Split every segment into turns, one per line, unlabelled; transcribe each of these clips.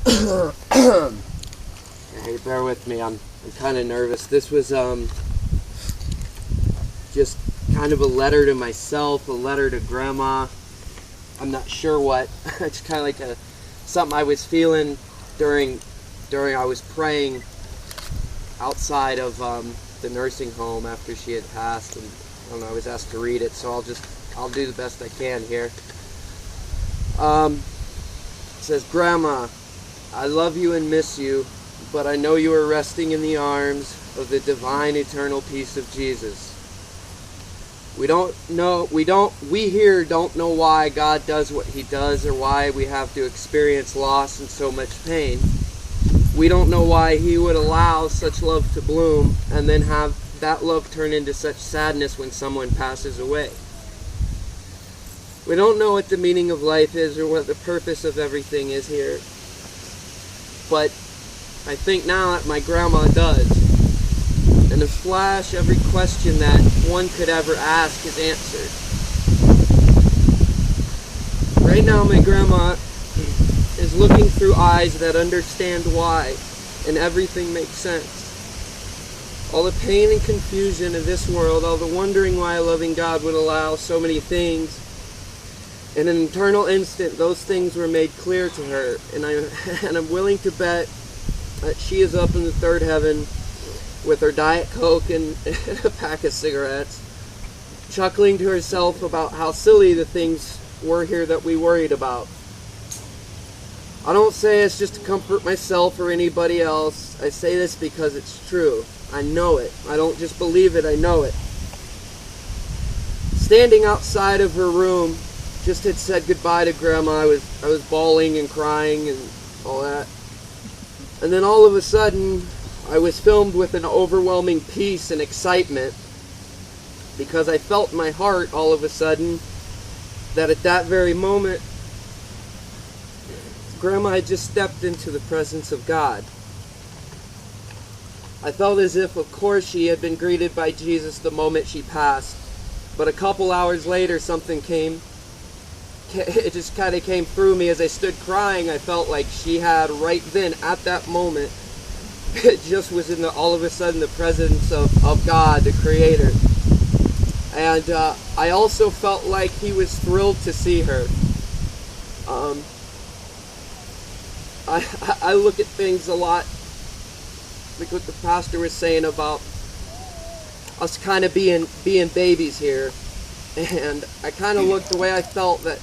Hey, bear with me. I'm kind of nervous. This was just kind of a letter to myself, a letter to Grandma. I'm not sure what. It's kind of like something I was feeling during I was praying outside of the nursing home after she had passed, and I don't know, I was asked to read it, so I'll do the best I can here. It says, Grandma, I love you and miss you, but I know you are resting in the arms of the divine eternal peace of Jesus. We here don't know why God does what he does or why we have to experience loss and so much pain. We don't know why he would allow such love to bloom and then have that love turn into such sadness when someone passes away. We don't know what the meaning of life is or what the purpose of everything is here. But I think now that my grandma does. In a flash, every question that one could ever ask is answered. Right now, my grandma is looking through eyes that understand why, and everything makes sense. All the pain and confusion of this world, all the wondering why a loving God would allow so many things, in an eternal instant, those things were made clear to her, and I'm willing to bet that she is up in the third heaven with her Diet Coke and a pack of cigarettes, chuckling to herself about how silly the things were here that we worried about. I don't say it's just to comfort myself or anybody else. I say this because it's true. I know it. I don't just believe it, I know it. Standing outside of her room, just had said goodbye to Grandma. I was bawling and crying and all that. And then all of a sudden, I was filled with an overwhelming peace and excitement because I felt in my heart all of a sudden that at that very moment, Grandma had just stepped into the presence of God. I felt as if, of course, she had been greeted by Jesus the moment she passed. But a couple hours later, something came. It just kind of came through me as I stood crying. I felt like she had right then, at that moment, it just was in all of a sudden the presence of God, the Creator. And I also felt like he was thrilled to see her. I look at things a lot, like what the pastor was saying about us kind of being babies here. And I kind of looked the way I felt that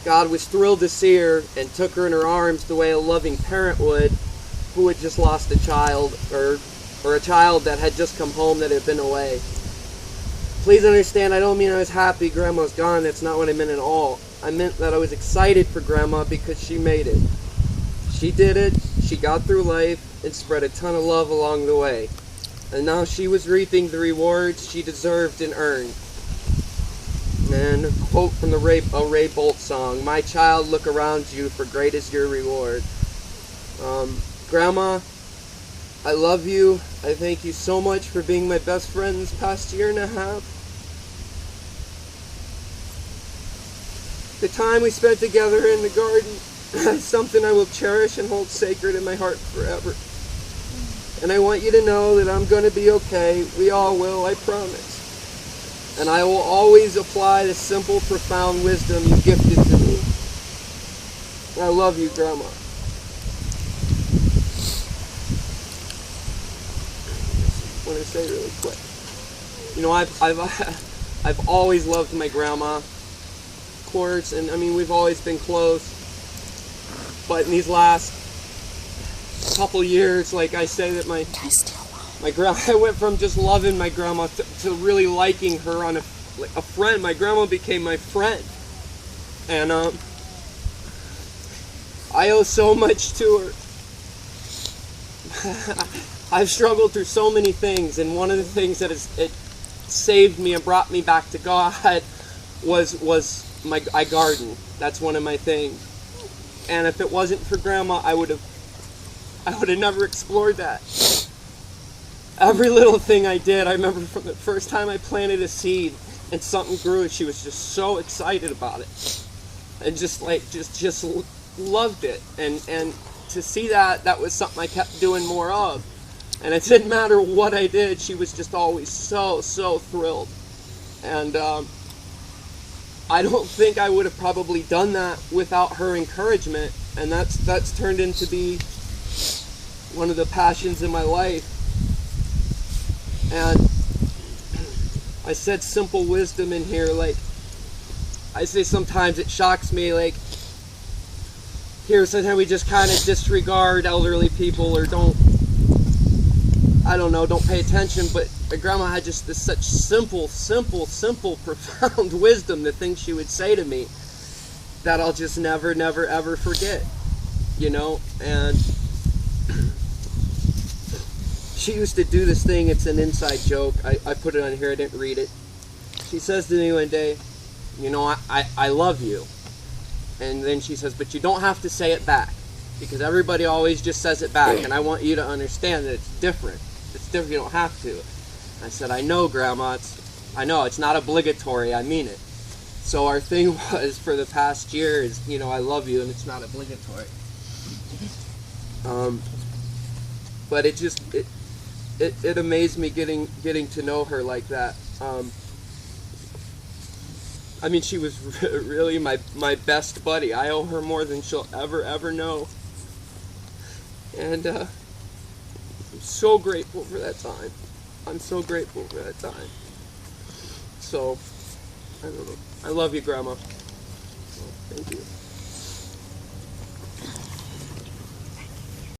God was thrilled to see her and took her in her arms the way a loving parent would who had just lost a child or a child that had just come home that had been away. Please understand, I don't mean I was happy Grandma's gone. That's not what I meant at all. I meant that I was excited for Grandma because she made it. She did it, she got through life, and spread a ton of love along the way. And now she was reaping the rewards she deserved and earned. And a quote from the Ray Bolt song, "My child, look around you, for great is your reward." Grandma, I love you. I thank you so much for being my best friend this past year and a half. The time we spent together in the garden is something I will cherish and hold sacred in my heart forever. And I want you to know that I'm going to be okay. We all will, I promise. And I will always apply the simple, profound wisdom you gifted to me. I love you, Grandma. I want to say really quick. You know, I've always loved my grandma, of course, and I mean we've always been close. But in these last couple years, like I say that my grandma, I went from just loving my grandma to really liking her on a friend. My grandma became my friend, and I owe so much to her. I've struggled through so many things, and one of the things that it saved me and brought me back to God was I garden. That's one of my things. And if it wasn't for Grandma, I would have never explored that. Every little thing I did, I remember from the first time I planted a seed and something grew, she was just so excited about it, and just loved it. And to see that was something I kept doing more of. And it didn't matter what I did, she was just always so thrilled. And I don't think I would have probably done that without her encouragement. And that's turned into be one of the passions in my life. And I said simple wisdom in here. Like, I say sometimes it shocks me, like, here sometimes we just kind of disregard elderly people, or don't pay attention. But my grandma had just this such simple, profound wisdom, the things she would say to me, that I'll just never ever forget, you know. And she used to do this thing, it's an inside joke, I put it on here, I didn't read it. She says to me one day, you know, I love you. And then she says, but you don't have to say it back, because everybody always just says it back, and I want you to understand that it's different. It's different, you don't have to. I said, I know, Grandma, I know, it's not obligatory, I mean it. So our thing was, for the past year, is, you know, I love you, and it's not obligatory. But it just, it amazed me getting to know her like that. I mean, she was really my best buddy. I owe her more than she'll ever know. And I'm so grateful for that time. I'm so grateful for that time. So, I don't know. I love you, Grandma. Thank you.